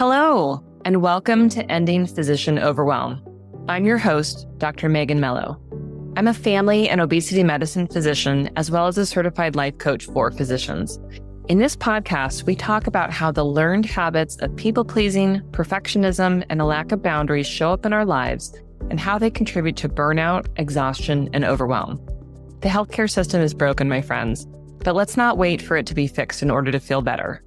Hello, and welcome to Ending Physician Overwhelm. I'm your host, Dr. Megan Mello. I'm a family and obesity medicine physician, as well as a certified life coach for physicians. In this podcast, we talk about how the learned habits of people-pleasing, perfectionism, and a lack of boundaries show up in our lives and how they contribute to burnout, exhaustion, and overwhelm. The healthcare system is broken, my friends, but let's not wait for it to be fixed in order to feel better.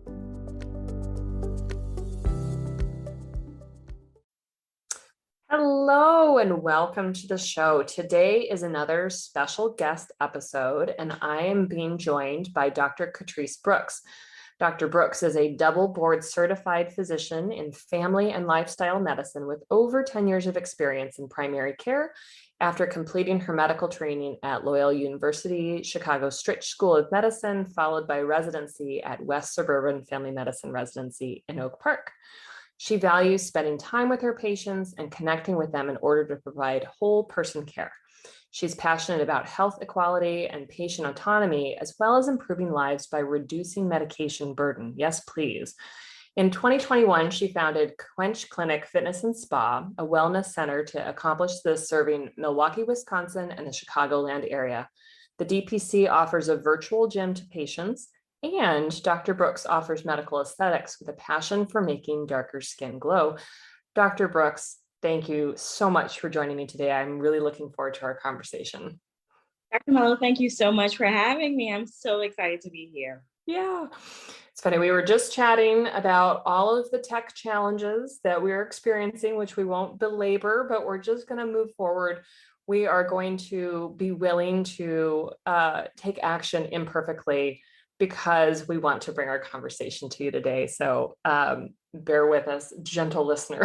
Hello and welcome to the show. Today is another special guest episode, and I am being joined by Dr. Katrice Brooks. Dr. Brooks is a double board certified physician in family and lifestyle medicine with over 10 years of experience in primary care after completing her medical training at Loyola University, Chicago Stritch School of Medicine, followed by residency at West Surburban Family Medicine Residency in Oak Park. She values spending time with her patients and connecting with them in order to provide whole person care. She's passionate about health equality and patient autonomy, as well as improving lives by reducing medication burden. Yes, please. In 2021, she founded Quench Clinic Fitness and Spa, a wellness center to accomplish this, serving Milwaukee, Wisconsin, and the Chicagoland area. The DPC offers a virtual gym to patients, and Dr. Brooks offers medical aesthetics with a passion for making darker skin glow. Dr. Brooks, thank you so much for joining me today. I'm really looking forward to our conversation. Dr. Mello, thank you so much for having me. I'm so excited to be here. Yeah, it's funny. We were just chatting about all of the tech challenges that we're experiencing, which we won't belabor, but we're just going to move forward. We are going to be willing to take action imperfectly because we want to bring our conversation to you today. So bear with us, gentle listener.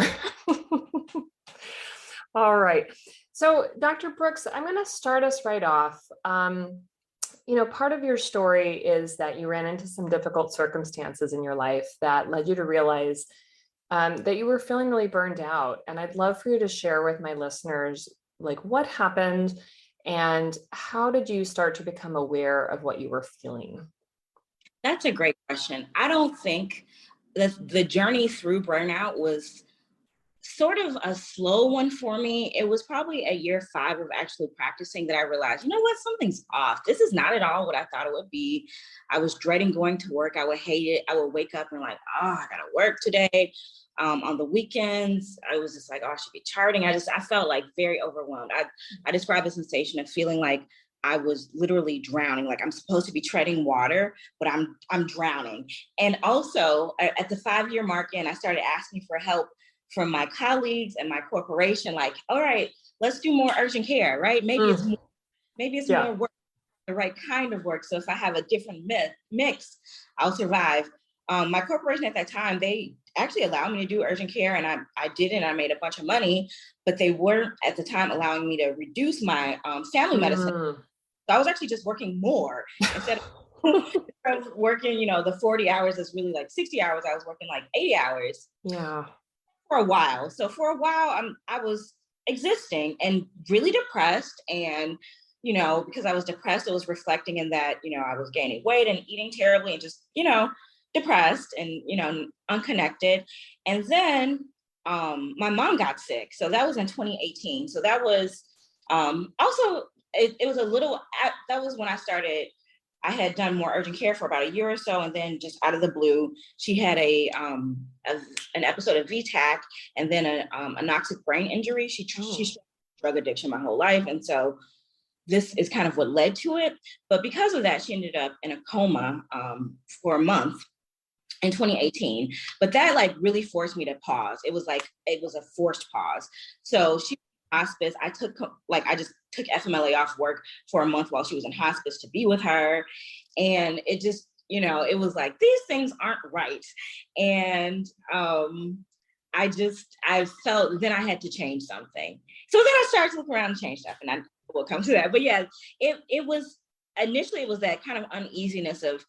All right. So Dr. Brooks, I'm going to start us right off. Part of your story is that you ran into some difficult circumstances in your life that led you to realize that you were feeling really burned out. And I'd love for you to share with my listeners, like, what happened and how did you start to become aware of what you were feeling? That's a great question. I don't think that the journey through burnout was sort of a slow one for me. It was probably a year 5 of actually practicing that I realized, you know what, something's off. This is not at all what I thought it would be. I was dreading going to work. I would hate it. I would wake up and like, I gotta work today. On the weekends, I was just like, I should be charting. I felt like very overwhelmed. I describe the sensation of feeling like I was literally drowning. Like I'm supposed to be treading water, but I'm drowning. And also at the 5-year mark in, I started asking for help from my colleagues and my corporation. Like, all right, let's do more urgent care, right? Maybe it's more work, the right kind of work. So if I have a different mix, I'll survive. My corporation at that time, they actually allowed me to do urgent care, and I did it. I made a bunch of money, but they weren't at the time allowing me to reduce my family medicine. So I was actually just working more instead of working, the 40 hours is really like 60 hours. I was working like 80 hours. Yeah. For a while. So for a while, I was existing and really depressed. And, because I was depressed, it was reflecting in that, I was gaining weight and eating terribly and just, depressed and, unconnected. And then my mom got sick. So that was in 2018. So that was also, it was a little, that was when I had done more urgent care for about a year or so. And then just out of the blue, she had an episode of VTAC and then a anoxic brain injury. She struggled with drug addiction my whole life. And so this is kind of what led to it. But because of that, she ended up in a coma for a month in 2018. But that really forced me to pause. It was a forced pause. So she hospice. I just took FMLA off work for a month while she was in hospice to be with her. And it just, it was like, these things aren't right. And I felt then I had to change something. So then I started to look around and change stuff, and I will come to that. But yeah, it was initially, it was that kind of uneasiness of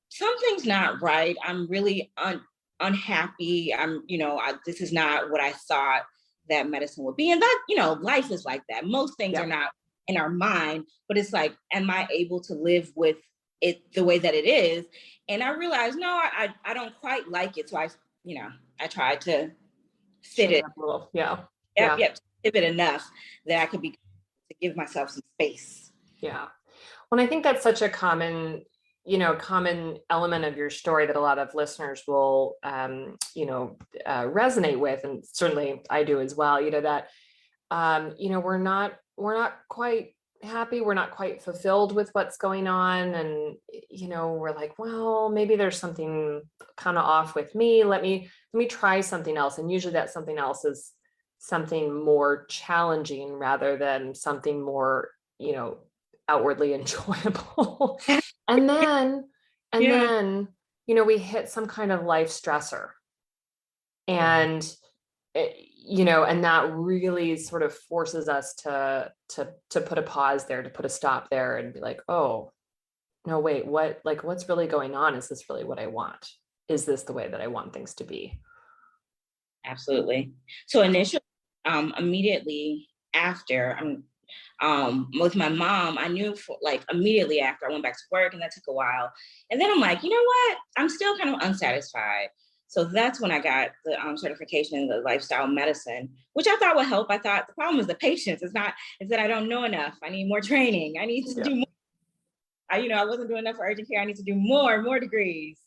something's not right. I'm really unhappy. This is not what I thought that medicine would be. And that, life is like that. Most things are not in our mind, but it's like, am I able to live with it the way that it is? And I realized, no, I don't quite like it. So I I tried to fit it. Yeah. Yep. Pivot enough that I could to give myself some space. Yeah. Well, I think that's such a common element of your story that a lot of listeners will, resonate with. And certainly I do as well, that, we're not quite happy. We're not quite fulfilled with what's going on. And, we're like, well, maybe there's something kind of off with me. Let me try something else. And usually that something else is something more challenging rather than something more, outwardly enjoyable. and then, we hit some kind of life stressor. And, and that really sort of forces us to put a pause there, to put a stop there and be like, oh, no, wait, what's really going on? Is this really what I want? Is this the way that I want things to be? Absolutely. So initially, immediately after, with my mom, I knew immediately after I went back to work, and that took a while. And then I'm like, you know what? I'm still kind of unsatisfied. So that's when I got the certification in the lifestyle medicine, which I thought would help. I thought the problem is the patience. It's that I don't know enough. I need more training. I need to do more. I wasn't doing enough for urgent care. I need to do more degrees.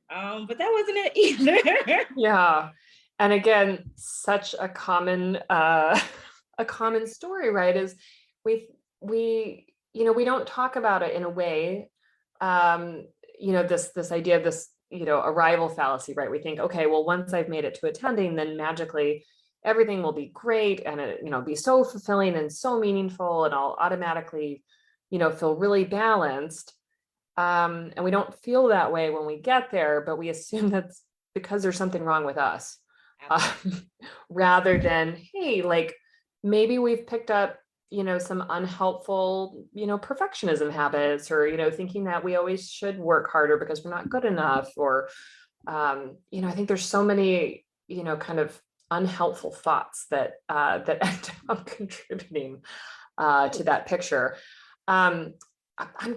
But that wasn't it either. Yeah. And again, such a common story, right? Is we don't talk about it in a way, this idea of this, arrival fallacy, right? We think, okay, well, once I've made it to attending, then magically everything will be great and it, be so fulfilling and so meaningful, and I'll automatically, feel really balanced. And we don't feel that way when we get there, but we assume that's because there's something wrong with us. Rather than, hey, maybe we've picked up, some unhelpful, perfectionism habits, or, thinking that we always should work harder because we're not good enough. Or, I think there's so many, kind of unhelpful thoughts that end up contributing to that picture. I'm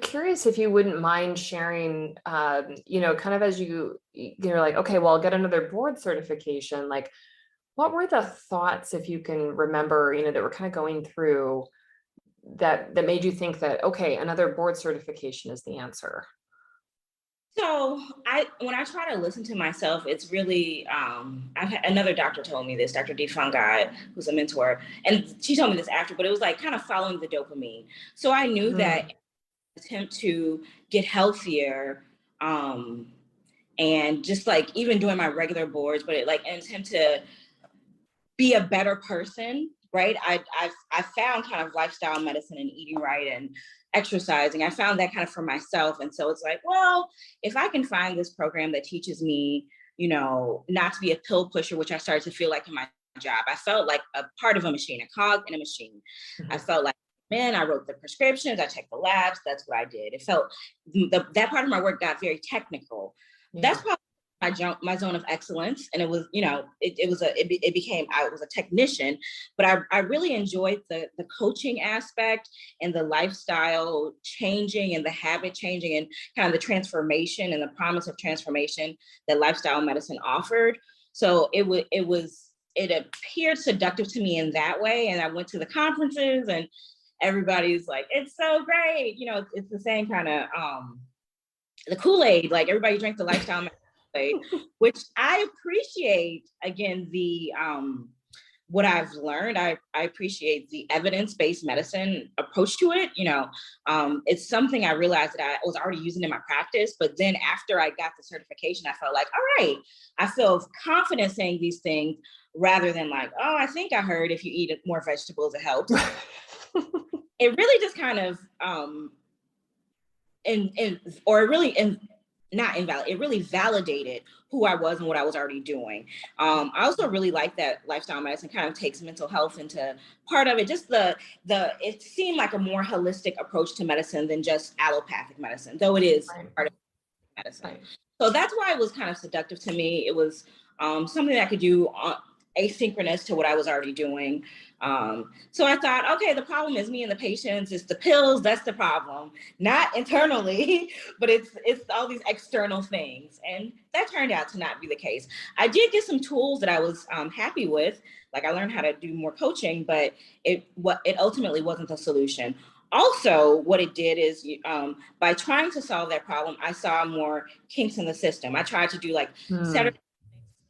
curious if you wouldn't mind sharing, kind of as you're like, okay, well, I'll get another board certification. What were the thoughts, if you can remember, that were kind of going through that made you think that, okay, another board certification is the answer? So when I try to listen to myself, it's really, another doctor told me this, Dr. Defungi, who's a mentor, and she told me this after, but it was kind of following the dopamine. So I knew that attempt to get healthier, and just even doing my regular boards, but an attempt to be a better person, right? I found kind of lifestyle medicine and eating right and exercising. I found that kind of for myself. And so it's well, if I can find this program that teaches me, not to be a pill pusher, which I started to feel like in my job. I felt like a part of a machine, a cog in a machine. Mm-hmm. I felt like, man, I wrote the prescriptions, I checked the labs, that's what I did. It felt, that part of my work got very technical. Yeah. That's probably my zone of excellence. And it was, I was a technician, but I really enjoyed the coaching aspect and the lifestyle changing and the habit changing and kind of the transformation and the promise of transformation that lifestyle medicine offered. So it appeared seductive to me in that way. And I went to the conferences and everybody's like, it's so great. It's the same kind of, the Kool-Aid, everybody drank the lifestyle medicine, which I appreciate. Again, the what I've learned, I appreciate the evidence-based medicine approach to it. It's something I realized that I was already using in my practice, but then after I got the certification, I felt like, all right, I feel confident saying these things rather than oh, I think I heard if you eat more vegetables, it helps. It really just kind of, it really validated who I was and what I was already doing. I also really like that lifestyle medicine kind of takes mental health into part of it. Just it seemed like a more holistic approach to medicine than just allopathic medicine, though it is part of medicine. Right. So that's why it was kind of seductive to me. It was something that I could do asynchronous to what I was already doing. So I thought, okay, the problem is me and the patients. It's the pills. That's the problem, not internally, but it's all these external things. And that turned out to not be the case. I did get some tools that I was happy with. Like I learned how to do more coaching, but it ultimately wasn't the solution. Also, what it did is by trying to solve that problem, I saw more kinks in the system. I tried to do like Saturday.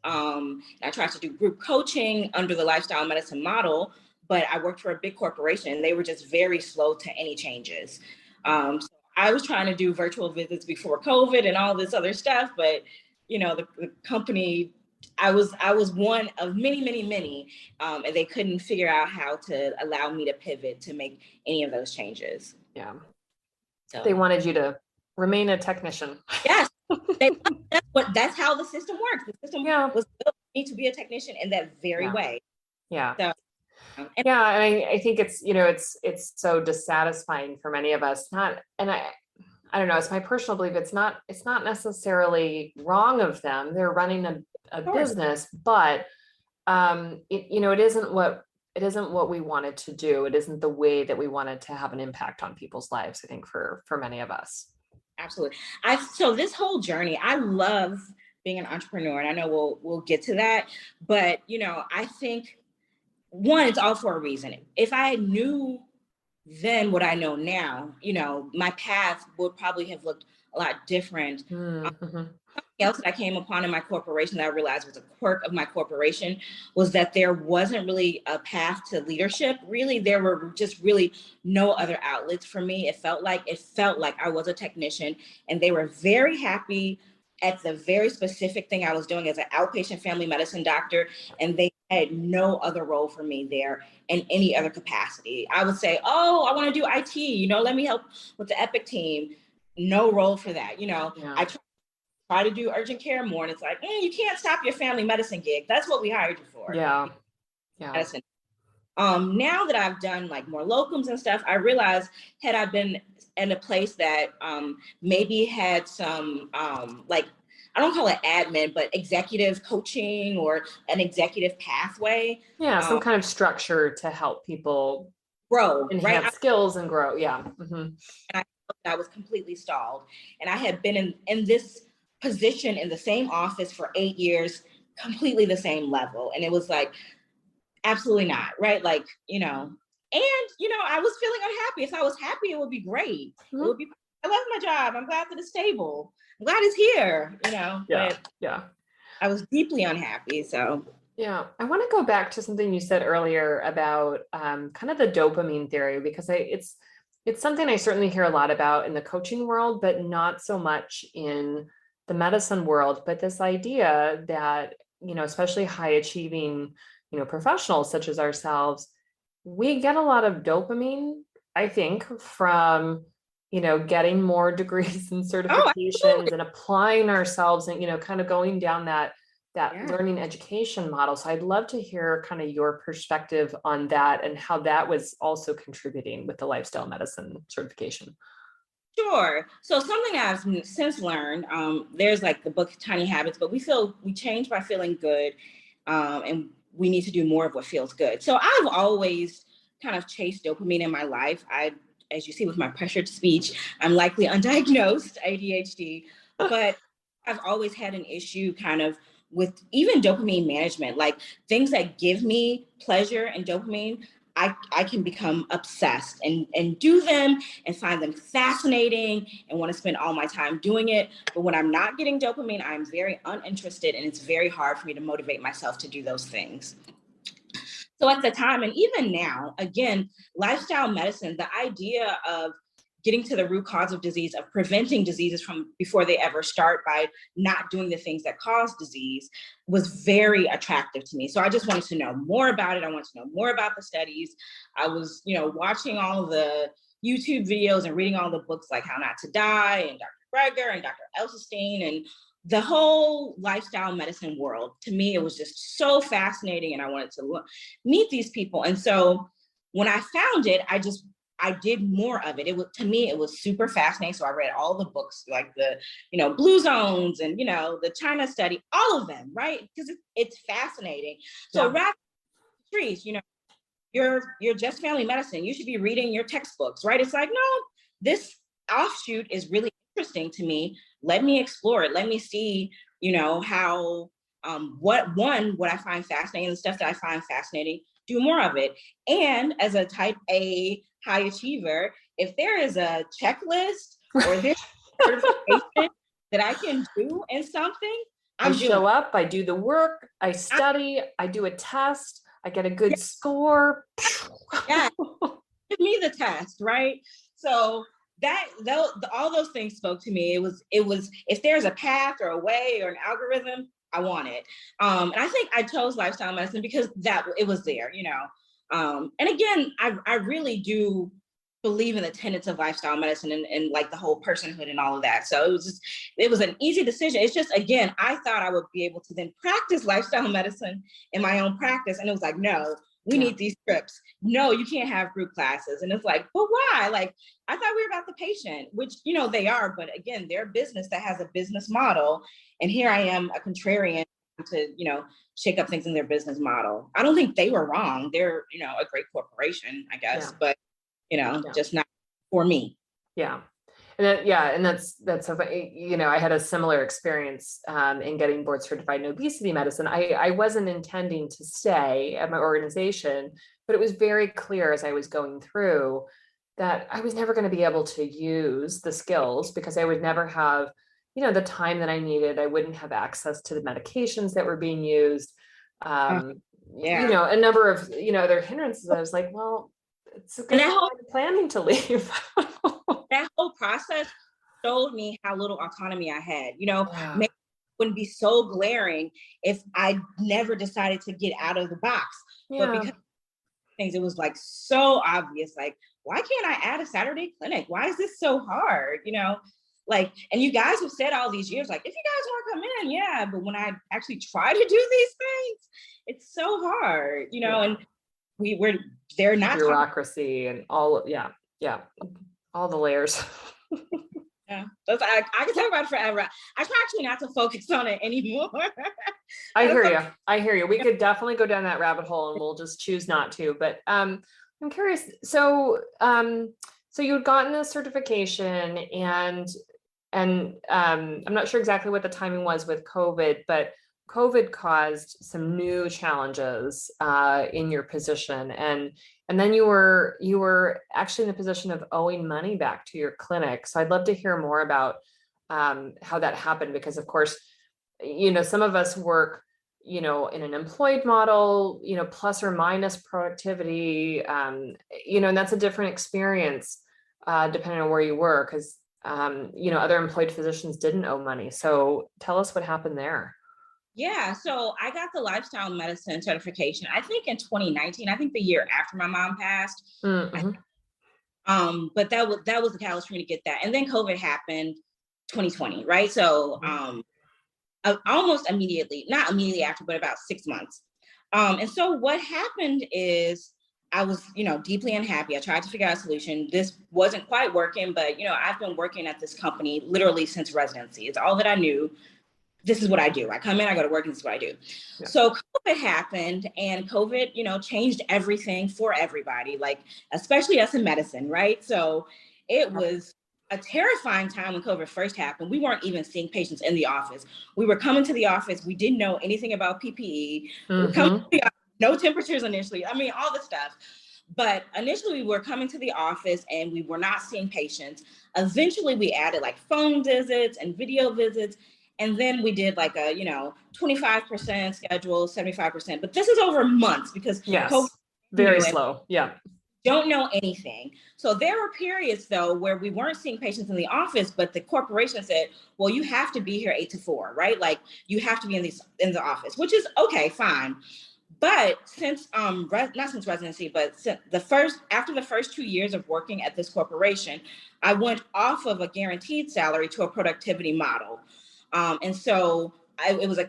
I tried to do group coaching under the lifestyle medicine model, but I worked for a big corporation and they were just very slow to any changes. So I was trying to do virtual visits before COVID and all this other stuff, but the company, I was one of many, and they couldn't figure out how to allow me to pivot to make any of those changes. Yeah. So they wanted you to remain a technician. Yes. That's how the system works. The system was built for me to be a technician in that very way. Yeah. So, and I think it's, it's so dissatisfying for many of us. I don't know, it's my personal belief. It's not necessarily wrong of them. They're running a business, but it isn't what we wanted to do. It isn't the way that we wanted to have an impact on people's lives, I think, for many of us. Absolutely. So this whole journey, I love being an entrepreneur, and I know we'll get to that, but I think one, it's all for a reason. If I knew then what I know now, my path would probably have looked a lot different. Something else that I came upon in my corporation that I realized was a quirk of my corporation was that there wasn't really a path to leadership. Really, there were just really no other outlets for me. It felt like I was a technician, and they were very happy at the very specific thing I was doing as an outpatient family medicine doctor, and they had no other role for me there in any other capacity. I would say, oh, I want to do IT, let me help with the Epic team. No role for that. I try to do urgent care more, and it's like, you can't stop your family medicine gig. That's what we hired you for. Yeah. Medicine. Now that I've done like more locums and stuff, I realized had I been in a place that maybe had some I don't call it admin, but executive coaching or an executive pathway. Yeah, some kind of structure to help people grow, enhance skills and grow. Yeah. Mm-hmm. And I was completely stalled. And I had been in this position in the same office for 8 years, completely the same level. And it was like, absolutely not, right? Like, I was feeling unhappy. If I was happy, it would be great. Mm-hmm. It would be, I love my job. I'm glad that it's stable. I'm glad it's here, Yeah. I was deeply unhappy. So yeah, I want to go back to something you said earlier about kind of the dopamine theory, because it's something I certainly hear a lot about in the coaching world, but not so much in the medicine world. But this idea that, especially high achieving, professionals such as ourselves, we get a lot of dopamine, I think, from, getting more degrees and certifications and applying ourselves and, kind of going down that learning education model. So I'd love to hear kind of your perspective on that and how that was also contributing with the lifestyle medicine certification. Sure. So something I've since learned, there's like the book Tiny Habits, but we change by feeling good, and we need to do more of what feels good. So I've always kind of chased dopamine in my life. As you see with my pressured speech, I'm likely undiagnosed ADHD, but I've always had an issue kind of with even dopamine management, like things that give me pleasure and dopamine. I can become obsessed and do them and find them fascinating and want to spend all my time doing it. But when I'm not getting dopamine, I'm very uninterested, and it's very hard for me to motivate myself to do those things. So at the time, and even now, again, lifestyle medicine, the idea of getting to the root cause of disease, of preventing diseases from before they ever start by not doing the things that cause disease, was very attractive to me. So I just wanted to know more about it. I wanted to know more about the studies. I was, watching all the YouTube videos and reading all the books like How Not to Die and Dr. Greger and Dr. Elsenstein and the whole lifestyle medicine world. To me, it was just so fascinating, and I wanted to meet these people. And so when I found it, I just I did more of it. It was, to me, it was super fascinating. So I read all the books, like the, Blue Zones and, the China study, all of them, right? Because it's fascinating. So rather than trees, you're just family medicine. You should be reading your textbooks, right? It's like, no, this offshoot is really interesting to me. Let me explore it. Let me see, how, what I find fascinating, the stuff that I find fascinating, do more of it. And as a type A high achiever, if there is a checklist or there's certification that I can do in something, I show up, I do the work, I study, I do a test, I get a good score. Yeah, give me the test, right? So all those things spoke to me. It was if there's a path or a way or an algorithm, I want it. And I think I chose lifestyle medicine because it was there, and again, I really do believe in the tenets of lifestyle medicine and like the whole personhood and all of that. So it was an easy decision. It's just, again, I thought I would be able to then practice lifestyle medicine in my own practice. And it was like, no, we need these scripts. No, you can't have group classes. And it's like, but why? Like, I thought we were about the patient, which, they are, but again, they're a business that has a business model. And here I am, a contrarian to, shake up things in their business model. I don't think they were wrong. They're, a great corporation, I guess, but just not for me. Yeah. And that's so funny. I had a similar experience in getting board certified in obesity medicine. I wasn't intending to stay at my organization, but it was very clear as I was going through that I was never going to be able to use the skills because I would never have, the time that I needed. I wouldn't have access to the medications that were being used. A number of, other hindrances. I was like, well, it's a good time planning to leave. That whole process showed me how little autonomy I had. Maybe it wouldn't be so glaring if I never decided to get out of the box. But because things, it was like so obvious. Like, why can't I add a Saturday clinic? Why is this so hard? And you guys have said all these years, like, if you guys want to come in, yeah. But when I actually try to do these things, it's so hard, and they're not bureaucracy and all. All the layers. Yeah, I can talk about it forever. I try actually not to focus on it anymore. I hear you. We could definitely go down that rabbit hole, and we'll just choose not to. But I'm curious. So you had gotten the certification, and I'm not sure exactly what the timing was with COVID, but COVID caused some new challenges in your position, and then you were actually in the position of owing money back to your clinic. So I'd love to hear more about how that happened, because of course, some of us work, in an employed model, plus or minus productivity, and that's a different experience depending on where you were, because other employed physicians didn't owe money. So tell us what happened there. Yeah, so I got the lifestyle medicine certification, I think in 2019, I think the year after my mom passed. Mm-hmm. But that was the catalyst for me to get that. And then COVID happened 2020, right? So almost immediately, not immediately after, but about 6 months. And so what happened is I was, deeply unhappy. I tried to figure out a solution. This wasn't quite working, but, I've been working at this company literally since residency. It's all that I knew. This is what I do. I come in, I go to work, and this is what I do. Yeah. So COVID happened, and COVID, changed everything for everybody, like, especially us in medicine, right? So it was a terrifying time when COVID first happened. We weren't even seeing patients in the office. We were coming to the office. We didn't know anything about PPE. Mm-hmm. We were coming to the office, no temperatures initially. I mean, all the stuff. But initially, we were coming to the office, and we were not seeing patients. Eventually, we added like phone visits and video visits. And then we did like a, 25% schedule, 75%. But this is over months because COVID, very slow. Yeah. Don't know anything. So there were periods, though, where we weren't seeing patients in the office, but the corporation said, well, you have to be here 8 to 4, right? Like, you have to be in the office, which is okay, fine. But since not since residency, but after the first 2 years of working at this corporation, I went off of a guaranteed salary to a productivity model. And so it was a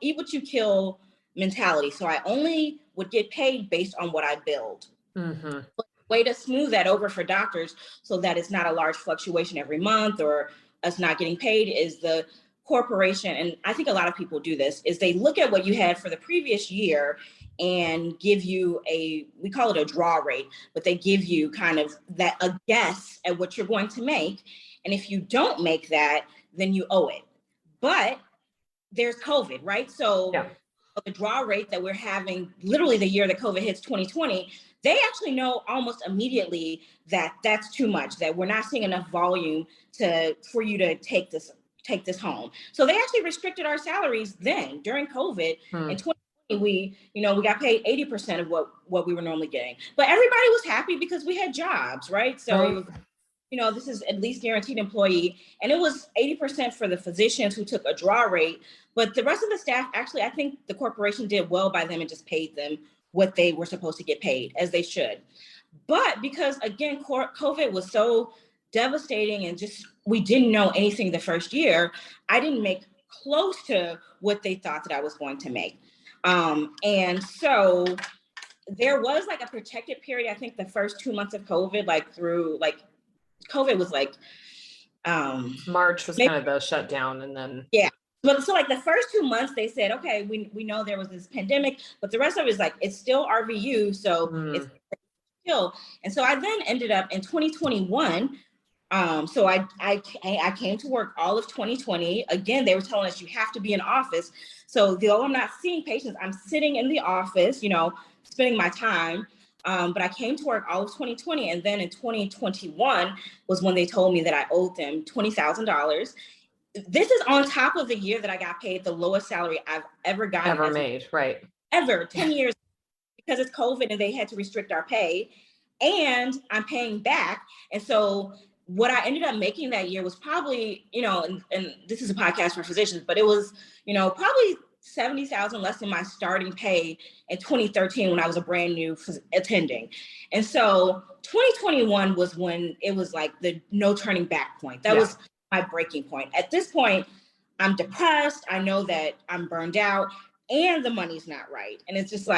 eat what you kill mentality. So I only would get paid based on what I billed. Mm-hmm. way to smooth that over for doctors so that it's not a large fluctuation every month or us not getting paid is the corporation, and I think a lot of people do this, is they look at what you had for the previous year and give you we call it a draw rate, but they give you kind of a guess at what you're going to make. And if you don't make that, then you owe it. But there's COVID, right? So yeah. The draw rate that we're having literally the year that COVID hits 2020, they actually know almost immediately that that's too much, that we're not seeing enough volume for you to take this home. So they actually restricted our salaries then during COVID. In 2020, we got paid 80% of what we were normally getting. But everybody was happy because we had jobs, right? So this is at least guaranteed employee. And it was 80% for the physicians who took a draw rate. But the rest of the staff, actually, I think the corporation did well by them and just paid them what they were supposed to get paid, as they should. But because, again, COVID was so devastating and just we didn't know anything the first year, I didn't make close to what they thought that I was going to make. And so there was like a protected period, I think the first 2 months of COVID, COVID was March was kind of the shutdown, and then but so the first 2 months they said, okay, we know there was this pandemic, but the rest of it is it's still RVU, so it's still. And so I then ended up in 2021. So I came to work all of 2020. Again, they were telling us you have to be in office. So though I'm not seeing patients, I'm sitting in the office, spending my time. But I came to work all of 2020. And then in 2021 was when they told me that I owed them $20,000. This is on top of the year that I got paid the lowest salary I've ever gotten. Ever made, right. Ever, 10 years, because it's COVID and they had to restrict our pay. And I'm paying back. And so what I ended up making that year was probably, and this is a podcast for physicians, but it was, probably $70,000 less than my starting pay in 2013 when I was a brand new attending. And so 2021 was when it was the no turning back point. That was my breaking point. At this point, I'm depressed. I know that I'm burned out and the money's not right. And it's just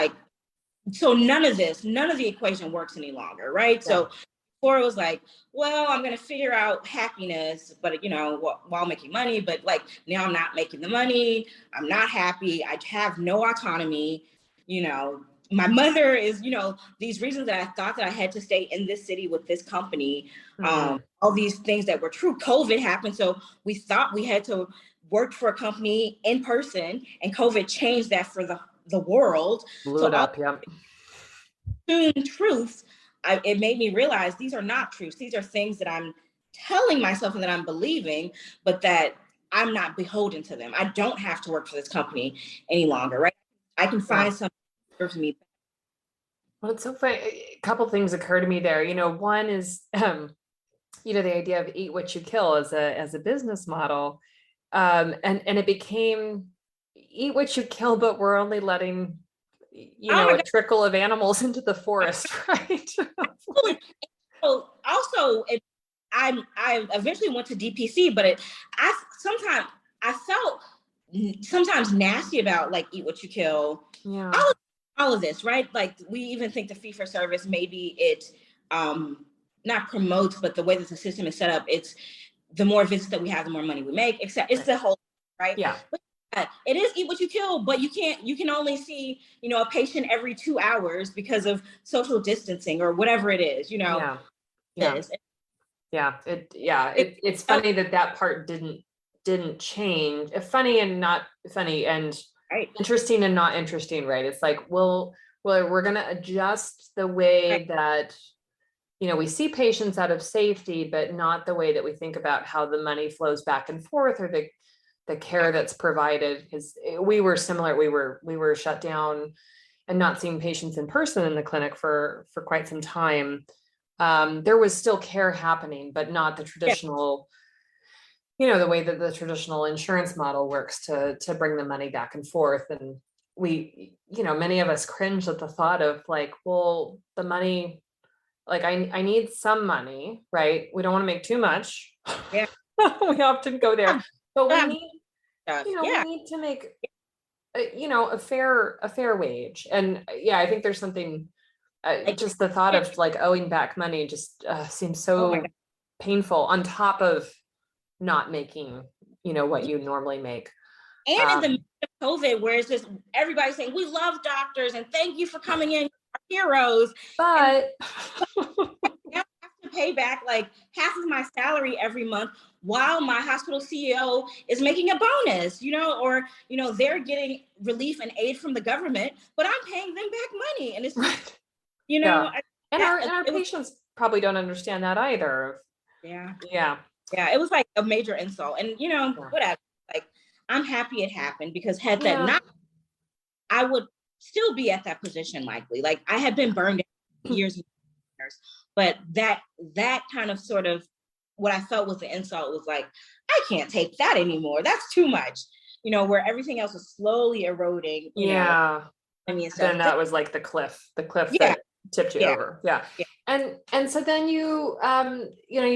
so none of the equation works any longer, right? Yeah. So before it was well, I'm going to figure out happiness, but, while making money, but now I'm not making the money. I'm not happy. I have no autonomy. My mother is, these reasons that I thought that I had to stay in this city with this company, all these things that were true. COVID happened. So we thought we had to work for a company in person, and COVID changed that for the world. Blew it up, Soon truths. It made me realize these are not truths. These are things that I'm telling myself and that I'm believing, but that I'm not beholden to them. I don't have to work for this company any longer, right? I can find something that serves me. Well, it's so funny. A couple things occur to me there. One is, the idea of eat what you kill as a business model. And it became eat what you kill, but we're only letting a trickle of animals into the forest, right? So also, I eventually went to DPC, but I felt sometimes nasty about eat what you kill. Yeah. All of this, right? We even think the fee for service, maybe it not promotes, but the way that the system is set up, it's the more visits that we have, the more money we make, except it's the whole, right? Yeah. But it is eat what you kill, but you can only see, a patient every 2 hours because of social distancing or whatever it is, Yeah. It's funny that part didn't change. Funny and not funny, and right. Interesting and not interesting, right? It's well, we're going to adjust the way that, we see patients out of safety, but not the way that we think about how the money flows back and forth or the care that's provided. Because we were similar. We were shut down and not seeing patients in person in the clinic for quite some time. There was still care happening, but not the traditional, the way that the traditional insurance model works to bring the money back and forth. And we, many of us cringe at the thought of well, the money, I need some money, right? We don't want to make too much. Yeah. We often go there, but we need, we need to make, a fair wage. And I think there's something Like, just the thought of like owing back money just seems oh my so God. painful on top of not making, what you normally make. And in the Um, midst of COVID, where it's just everybody saying, we love doctors and thank you for coming in, you're our heroes. And but now I have to pay back like half of my salary every month while my hospital CEO is making a bonus, or, they're getting relief and aid from the government, but I'm paying them back money. And it's just, right. Yeah. And that, our it was, patients probably don't understand that either. yeah. Yeah. Yeah. It was like a major insult. And, Yeah. whatever, like, I'm happy it happened, because had that Yeah. not, I would still be at that position likely. Like, I had been burned out years and years, but that kind of sort of what I felt was the insult was like, I can't take that anymore. That's too much, where everything else was slowly eroding, Yeah. I mean, Then that was like the cliff yeah, that tipped you yeah, over. Yeah. yeah. And so then you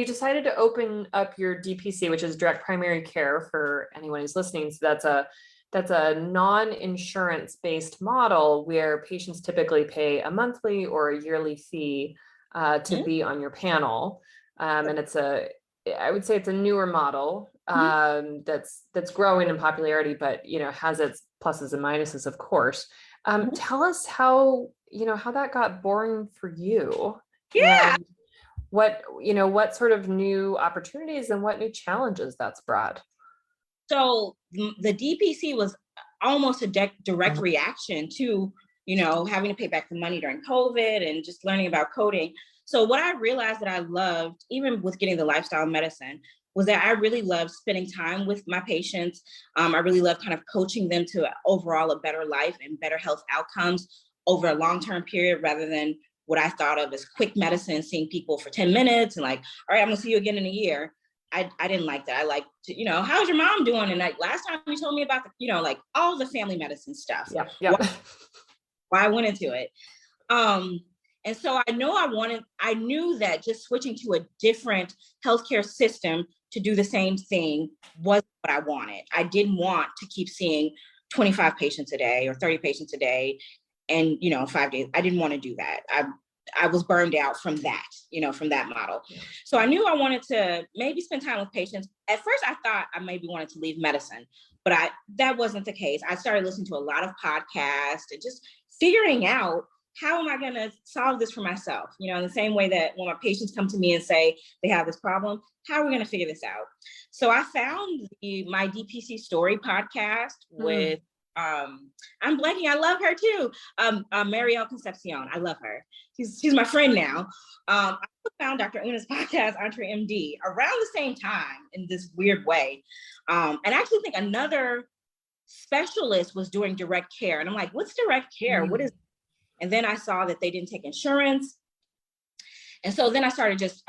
decided to open up your DPC, which is direct primary care for anyone who's listening. So that's a non-insurance based model where patients typically pay a monthly or a yearly fee to be on your panel. And I would say it's a newer model that's growing in popularity, but has its pluses and minuses, of course. Tell us how that got born for you, Yeah. and what sort of new opportunities and what new challenges that's brought. So the DPC was almost a direct reaction to, having to pay back the money during COVID and just learning about coding. So what I realized that I loved, even with getting the lifestyle medicine, was that I really loved spending time with my patients. I really loved kind of coaching them to overall a better life and better health outcomes over a long-term period, rather than what I thought of as quick medicine, seeing people for 10 minutes and like, all right, I'm gonna see you again in a year. I didn't like that. I like to, how's your mom doing? And like last time you told me about the, like all the family medicine stuff. Yeah. Yeah. Why I went into it. And so I knew that just switching to a different healthcare system to do the same thing wasn't what I wanted. I didn't want to keep seeing 25 patients a day or 30 patients a day and, 5 days. I didn't want to do that. I was burned out from that, from that model. So I knew I wanted to maybe spend time with patients. At first, I thought I maybe wanted to leave medicine, but that wasn't the case. I started listening to a lot of podcasts and just figuring out, how am I going to solve this for myself? In the same way that when my patients come to me and say they have this problem, how are we going to figure this out? So I found my DPC story podcast with, I'm blanking. I love her too. Marielle Concepcion. I love her. She's my friend now. I found Dr. Una's podcast, Entre MD, around the same time in this weird way. And I actually think another specialist was doing direct care. And I'm like, what's direct care? What is it? And then I saw that they didn't take insurance. And so then I started just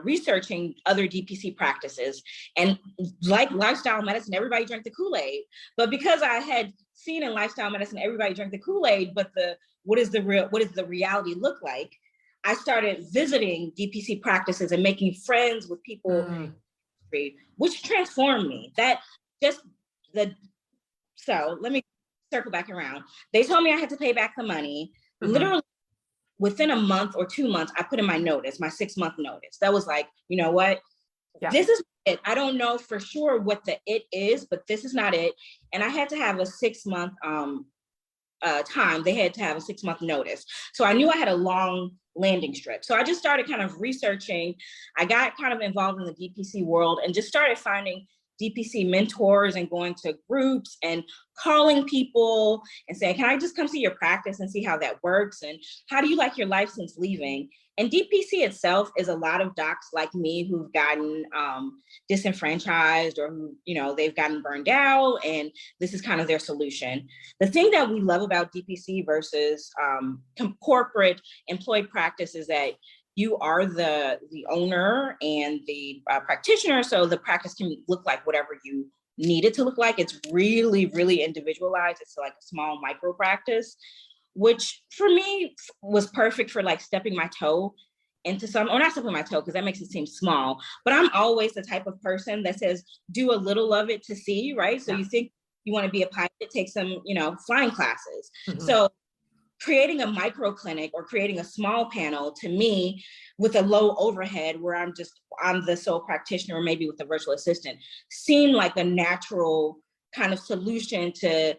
researching other DPC practices. And like lifestyle medicine, everybody drank the Kool-Aid. But because I had seen in lifestyle medicine, everybody drank the Kool-Aid, but what does the reality look like? I started visiting DPC practices and making friends with people, which transformed me. So let me circle back around. They told me I had to pay back the money. Literally within a month or 2 months, I put in my notice, my 6-month notice. That was like, you know what? Yeah. This is it. I don't know for sure what the it is, but this is not it. And I had to have a 6-month time. They had to have a 6-month notice. So I knew I had a long landing strip. So I just started kind of researching. I got kind of involved in the DPC world and just started finding DPC mentors and going to groups and calling people and saying, can I just come see your practice and see how that works? And how do you like your life since leaving? And DPC itself is a lot of docs like me who've gotten disenfranchised or who, they've gotten burned out, and this is kind of their solution. The thing that we love about DPC versus corporate employed practice is that you are the owner and the practitioner, so the practice can look like whatever you need it to look like. It's really, really individualized. It's like a small micro practice, which for me was perfect for like stepping my toe into or not stepping my toe because that makes it seem small, but I'm always the type of person that says, do a little of it to see, right? So you think you want to be a pilot, take some, flying classes. So creating a micro clinic or creating a small panel, to me, with a low overhead where I'm the sole practitioner, or maybe with a virtual assistant, seemed like a natural kind of solution to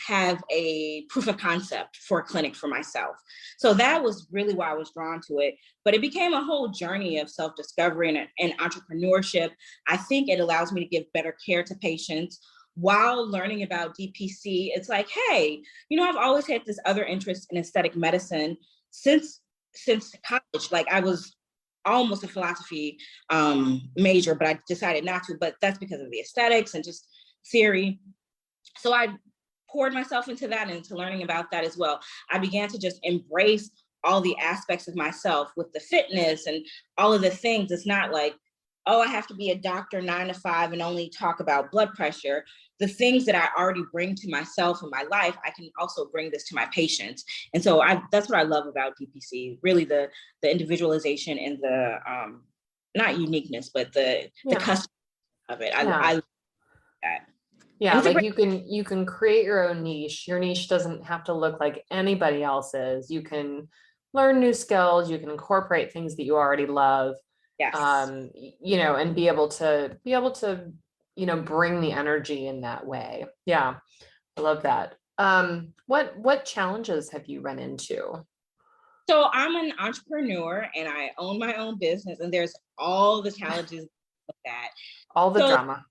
have a proof of concept for a clinic for myself. So that was really why I was drawn to it. But it became a whole journey of self-discovery and entrepreneurship. I think it allows me to give better care to patients while learning about DPC. It's like, hey, I've always had this other interest in aesthetic medicine since college. Like, I was almost a philosophy major, but I decided not to, but that's because of the aesthetics and just theory. So I poured myself into that and into learning about that as well. I began to just embrace all the aspects of myself with the fitness and all of the things. It's not like, oh, I have to be a doctor 9 to 5 and only talk about blood pressure. The things that I already bring to myself in my life, I can also bring this to my patients. And so that's what I love about DPC, really the individualization and the, not uniqueness, but the custom of it. I love that. Yeah, like you can create your own niche. Your niche doesn't have to look like anybody else's. You can learn new skills. You can incorporate things that you already love. Yes. And be able to bring the energy in that way. Yeah, I love that. What challenges have you run into? So I'm an entrepreneur and I own my own business, and there's all the challenges with that. All the drama.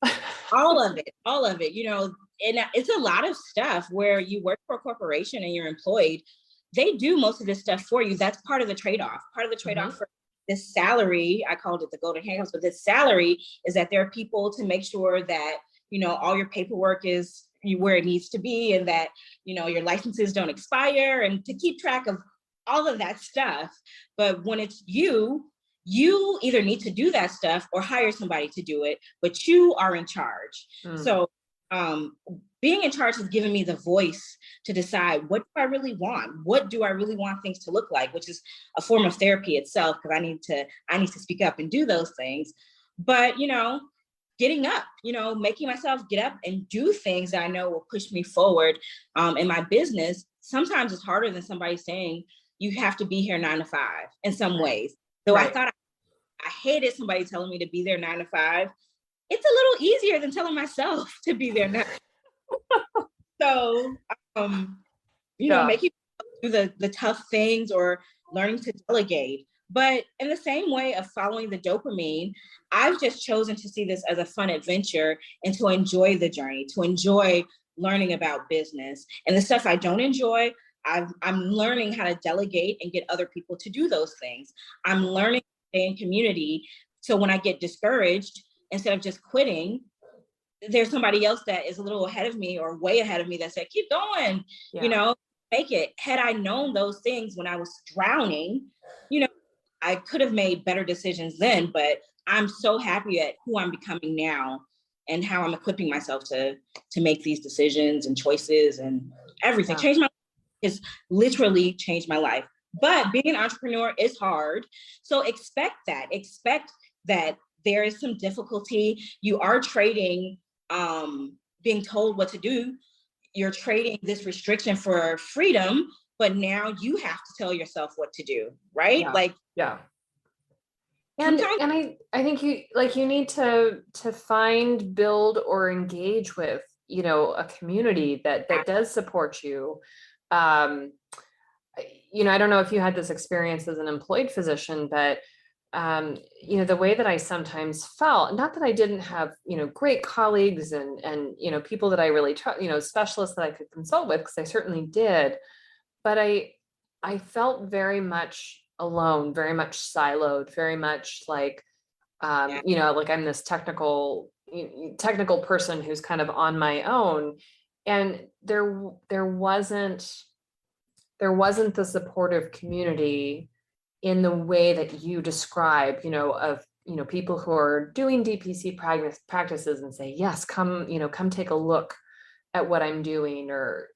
all of it, and it's a lot of stuff where you work for a corporation and you're employed. They do most of this stuff for you. That's part of the trade-off. Part of the trade-off for this salary, I called it the golden handcuffs, but this salary is that there are people to make sure that, all your paperwork is where it needs to be, and that, your licenses don't expire, and to keep track of all of that stuff. But when it's you either need to do that stuff or hire somebody to do it, but you are in charge. So being in charge has given me the voice to decide, what do I really want? What do I really want things to look like? Which is a form of therapy itself, because I need to speak up and do those things. But, getting up, making myself get up and do things that I know will push me forward in my business. Sometimes it's harder than somebody saying you have to be here 9 to 5 in some ways. So I thought I hated somebody telling me to be there 9 to 5. It's a little easier than telling myself to be there 9 to 5. So, making do the tough things or learning to delegate. But in the same way of following the dopamine, I've just chosen to see this as a fun adventure and to enjoy the journey, to enjoy learning about business. And the stuff I don't enjoy, I'm learning how to delegate and get other people to do those things. I'm learning to stay in community. So when I get discouraged, instead of just quitting, there's somebody else that is a little ahead of me or way ahead of me that said, keep going, make it. Had I known those things when I was drowning, I could have made better decisions then, but I'm so happy at who I'm becoming now and how I'm equipping myself to make these decisions and choices and everything. It's literally changed my life. But being an entrepreneur is hard. So expect that there is some difficulty. You are trading being told what to do. You're trading this restriction for freedom, but now you have to tell yourself what to do, right? And I think you need to find, build, or engage with, a community that does support you. I don't know if you had this experience as an employed physician, but the way that I sometimes felt, not that I didn't have, great colleagues and people that I really specialists that I could consult with, because I certainly did, but I felt very much alone, very much siloed, very much like, like I'm this technical person who's kind of on my own. And there wasn't the supportive community in the way that you describe, of, people who are doing DPC practices and say, yes, come take a look at what I'm doing, or,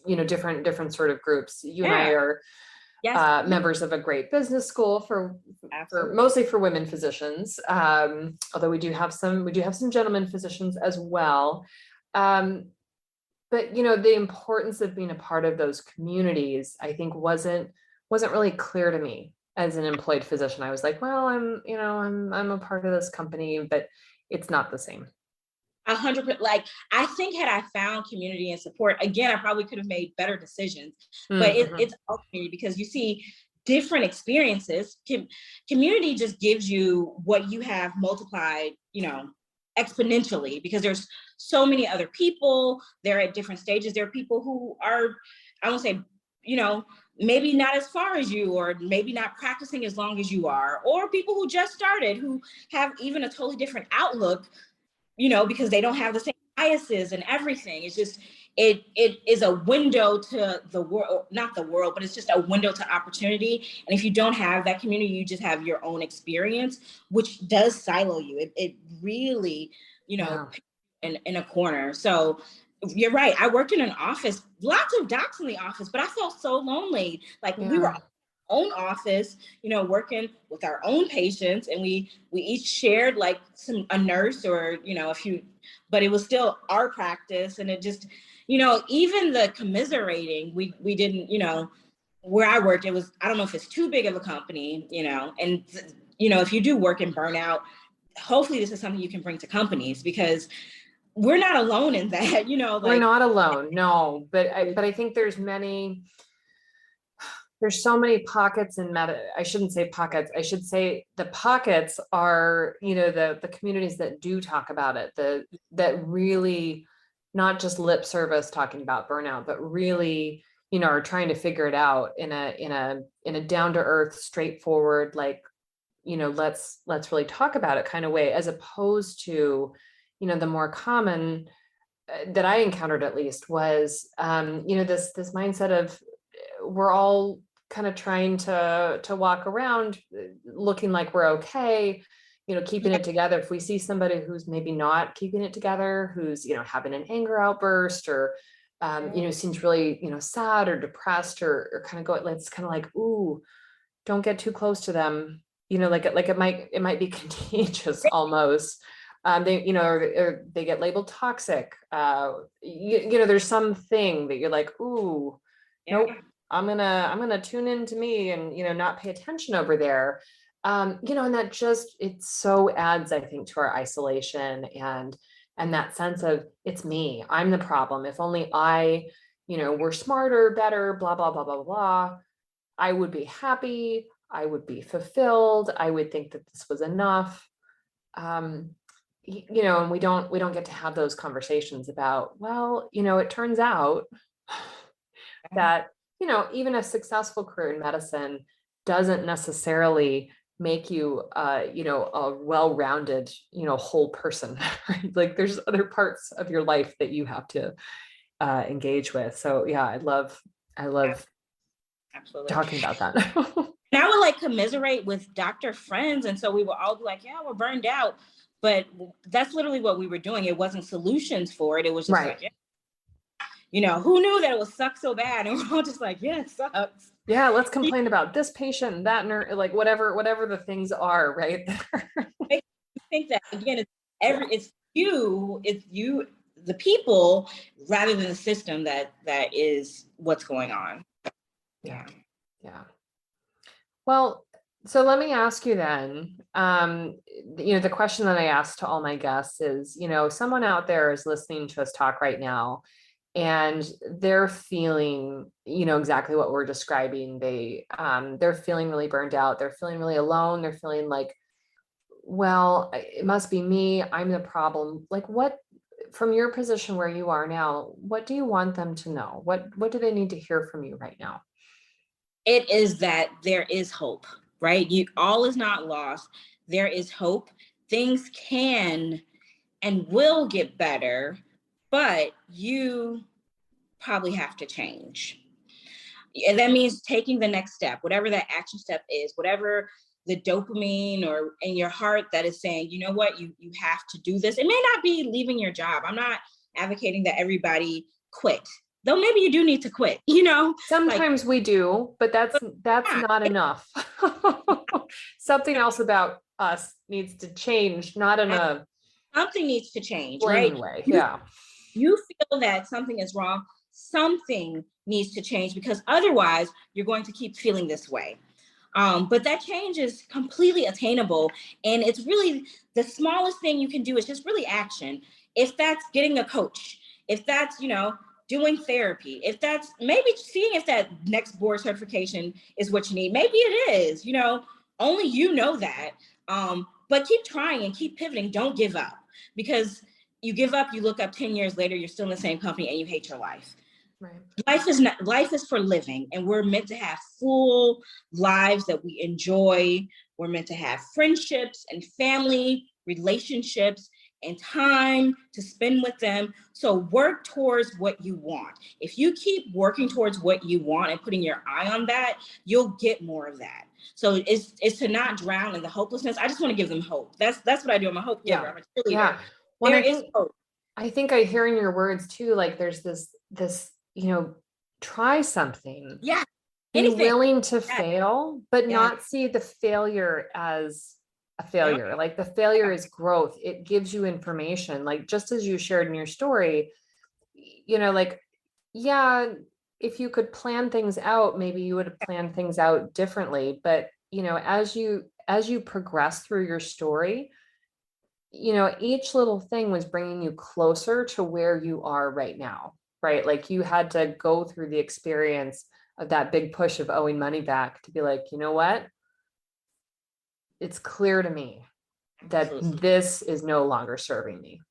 different sort of groups. You and I are members of a great business school for mostly for women physicians. Although we do have some gentlemen physicians as well. but the importance of being a part of those communities, I think wasn't really clear to me as an employed physician. I was like, well, I'm a part of this company, but it's not the same. 100%. Like, I think had I found community and support, again, I probably could have made better decisions. But it's all community, because you see different experiences. Community just gives you what you have multiplied, exponentially, because there's so many other people. They're at different stages. There are people who are, I won't say, maybe not as far as you, or maybe not practicing as long as you are, or people who just started, who have even a totally different outlook, because they don't have the same biases and everything. It's just, it is a window to the world, not the world, but it's just a window to opportunity. And if you don't have that community, you just have your own experience, which does silo you. It really, Yeah. in a corner. So you're right. I worked in an office, lots of docs in the office, but I felt so lonely. Like, we were own office, working with our own patients, and we each shared like a nurse or, a few, but it was still our practice. And it just, even the commiserating, we didn't, where I worked, it was, I don't know if it's too big of a company, and, if you do work in burnout, hopefully this is something you can bring to companies, because we're not alone in that, We're not alone. No, but I think there's so many pockets in I shouldn't say pockets. I should say the pockets are, the communities that do talk about it, that really, not just lip service talking about burnout, but really, are trying to figure it out in a down to earth, straightforward, like, let's really talk about it kind of way, as opposed to, the more common that I encountered, at least, was, this mindset of, we're all kind of trying to walk around looking like we're okay, keeping it together. If we see somebody who's maybe not keeping it together, who's, having an anger outburst, or, seems really, sad or depressed, or kind of go, it's kind of like, ooh, don't get too close to them. Like it might be contagious almost. They, or they get labeled toxic. There's something that you're like, ooh, nope, I'm gonna tune into me and, not pay attention over there. And that just, it so adds, I think, to our isolation, and that sense of, it's me, I'm the problem. If only I, were smarter, better, blah, blah, blah, blah, blah, I would be happy. I would be fulfilled. I would think that this was enough. And we don't get to have those conversations about, well, it turns out that, even a successful career in medicine doesn't necessarily make you, a well-rounded, whole person, right? Like, there's other parts of your life that you have to engage with. So yeah, I love absolutely talking about that. And I would like commiserate with doctor friends. And so we would all be like, yeah, we're burned out. But that's literally what we were doing. It wasn't solutions for it. It was just right. like, who knew that it would suck so bad? And we're all just like, yeah, it sucks. Yeah, let's complain about this patient and that nurse, like whatever the things are, right? I think that, again, it's you, the people, rather than the system that is what's going on. Yeah. Well, so let me ask you then, the question that I asked to all my guests is, someone out there is listening to us talk right now, and they're feeling, exactly what we're describing. They're feeling really burned out. They're feeling really alone. They're feeling like, well, it must be me. I'm the problem. Like, what, from your position where you are now, what do you want them to know? What do they need to hear from you right now? It is that there is hope, right? All is not lost. There is hope. Things can and will get better, but you probably have to change. And that means taking the next step, whatever that action step is, whatever the dopamine or in your heart that is saying, you know what, you have to do this. It may not be leaving your job. I'm not advocating that everybody quit, though maybe you do need to quit, Sometimes we do, but that's not enough. Something else about us needs to change, not in a something needs to change, plain right? way. Yeah. you feel that something is wrong, something needs to change, because otherwise you're going to keep feeling this way. But that change is completely attainable. And it's really the smallest thing you can do is just really action. If that's getting a coach, if that's, doing therapy, if that's maybe seeing if that next board certification is what you need, maybe it is, only you know that. But keep trying and keep pivoting. Don't give up, because you give up, you look up 10 years later, you're still in the same company and you hate your life. Right. Life is for living, and we're meant to have full lives that we enjoy. We're meant to have friendships and family relationships and time to spend with them. So work towards what you want. If you keep working towards what you want and putting your eye on that, you'll get more of that. So it's to not drown in the hopelessness. I just want to give them hope. That's what I do. I'm a hope giver. I'm a cheerleader. Yeah. Well, there is hope. I think I hear in your words too, like there's this, try something. Yeah. Be Anything. willing to fail, but not see the failure as a failure. Yeah. Like the failure is growth. It gives you information. Like just as you shared in your story, if you could plan things out, maybe you would have planned things out differently. But, as you progress through your story, each little thing was bringing you closer to where you are right now, right? Like you had to go through the experience of that big push of owing money back to be like, you know what? It's clear to me that this is no longer serving me.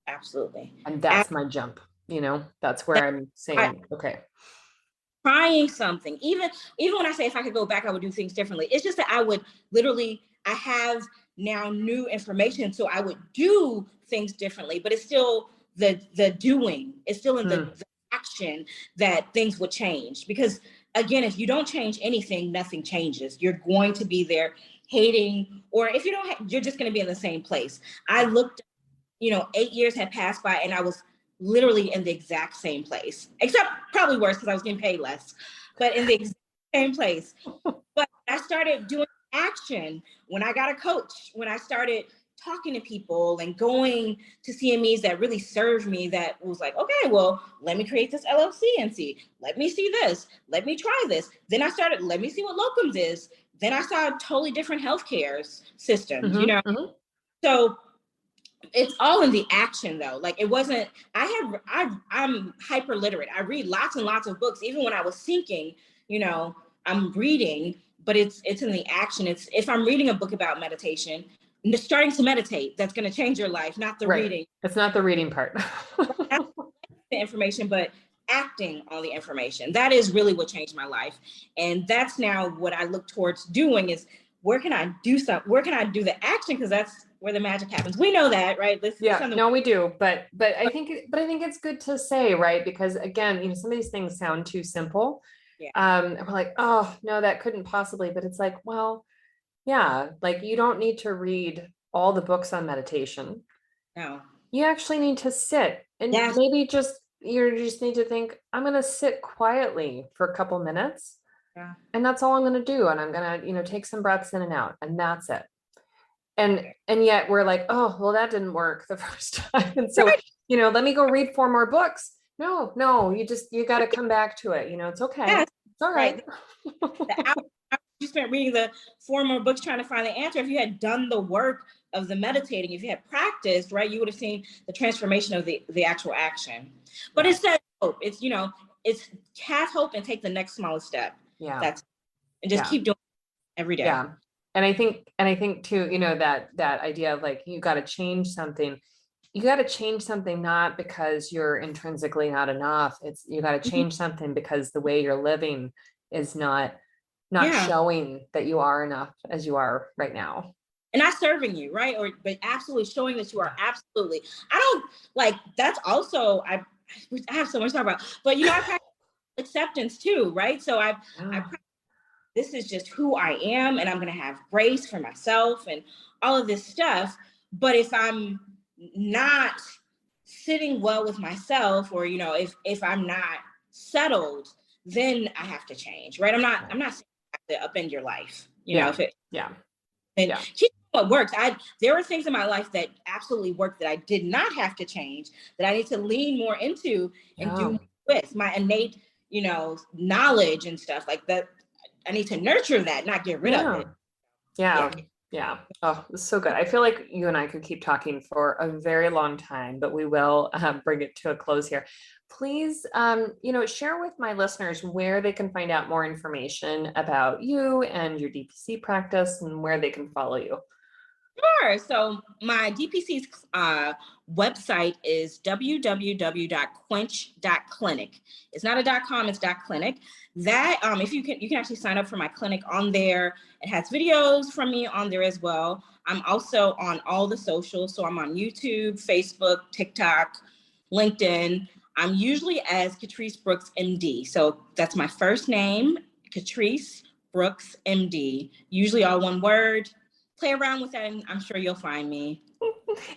Absolutely. And that's my jump, that's where I'm saying, okay. Trying something, even when I say if I could go back, I would do things differently. It's just that I have now new information, so I would do things differently, but it's still the doing. It's still in the action that things would change. Because again, if you don't change anything, nothing changes. You're going to be there hating, or if you don't, you're just going to be in the same place. I looked, 8 years had passed by and I was literally in the exact same place, except probably worse because I was getting paid less, but in the exact same place. But I started doing action when I got a coach, when I started talking to people and going to CMEs that really served me, that was like, okay, well, let me create this LLC and see, let me see this, let me try this. Then I started, let me see what locums is. Then I saw totally different healthcare systems, So it's all in the action though. Like it wasn't, I'm hyper literate. I read lots and lots of books. Even when I was thinking, I'm reading, but it's in the action. It's if I'm reading a book about meditation, starting to meditate, that's going to change your life, not the reading. It's not the reading part. Not the information, but acting on the information. That is really what changed my life. And that's now what I look towards doing is where can I do something? Where can I do the action? Because that's where the magic happens. We know that, right? We do. But I think it's good to say, right? Because again, some of these things sound too simple. Yeah. And we're like, oh no, that couldn't possibly. But it's like, well, yeah, like you don't need to read all the books on meditation. No. You actually need to sit and maybe you just need to think, I'm going to sit quietly for a couple minutes. Yeah. And that's all I'm going to do. And I'm going to, take some breaths in and out, and that's it. And yet we're like, oh, well, that didn't work the first time. And so, let me go read 4 more books. No, you got to come back to it. It's okay. Yes. It's all right. The hour you spent reading the 4 more books trying to find the answer. If you had done the work of the meditating, if you had practiced, right, you would have seen the transformation of the actual action. But it's that hope. It's, it's have hope and take the next smallest step. Yeah. And just keep doing it every day. Yeah. And I think too, that idea of like, you got to change something. You got to change something, not because you're intrinsically not enough. You got to change something because the way you're living is not showing that you are enough as you are right now. And not serving you, right? But absolutely showing that you are absolutely. I don't like, that's also, I have so much to talk about, but I practice acceptance too, right? So I practice, this is just who I am, and I'm going to have grace for myself and all of this stuff. But if I'm not sitting well with myself, or, if I'm not settled, then I have to change, right? I'm not saying you have to upend your life, if it, Yeah. And keep What works. There were things in my life that absolutely worked that I did not have to change, that I need to lean more into and do more with my innate, knowledge and stuff like that. I need to nurture that, not get rid of it. Yeah. Oh, it's so good. I feel like you and I could keep talking for a very long time, but we will bring it to a close here. Please, share with my listeners where they can find out more information about you and your DPC practice and where they can follow you. Sure. So my DPC's website is www.quench.clinic. It's not a .com, it's .clinic. That if you can actually sign up for my clinic on there. It has videos from me on there as well. I'm also on all the socials. So I'm on YouTube, Facebook, TikTok, LinkedIn. I'm usually as Katrice Brooks, MD. So that's my first name, Katrice Brooks, MD. Usually all one word. Play around with that, and I'm sure you'll find me.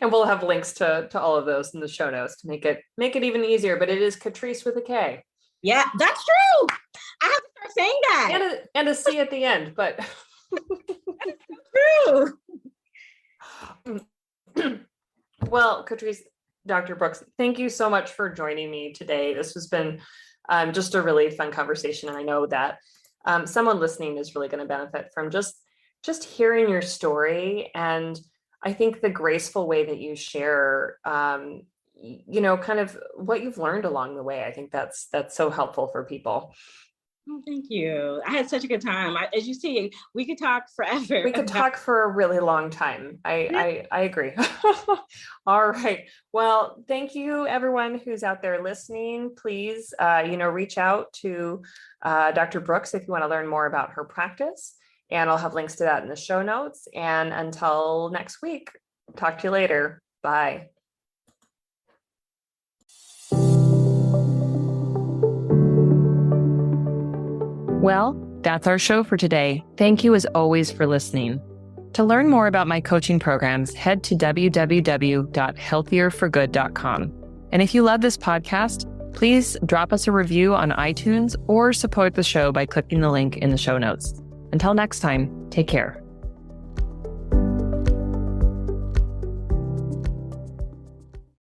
And we'll have links to all of those in the show notes to make it even easier. But it is Katrice with a K. Yeah, that's true. I have to start saying that. And a C at the end, but that's true. Well, Katrice, Dr. Brooks, thank you so much for joining me today. This has been just a really fun conversation, and I know that someone listening is really going to benefit from just hearing your story. And I think the graceful way that you share, kind of what you've learned along the way. I think that's so helpful for people. Oh, thank you. I had such a good time. As you see, we could talk forever. We could talk for a really long time. I agree. All right. Well, thank you, everyone who's out there listening. Please, reach out to Dr. Brooks if you want to learn more about her practice. And I'll have links to that in the show notes. And until next week, talk to you later. Bye. Well, that's our show for today. Thank you as always for listening. To learn more about my coaching programs, head to www.healthierforgood.com. And if you love this podcast, please drop us a review on iTunes or support the show by clicking the link in the show notes. Until next time, take care.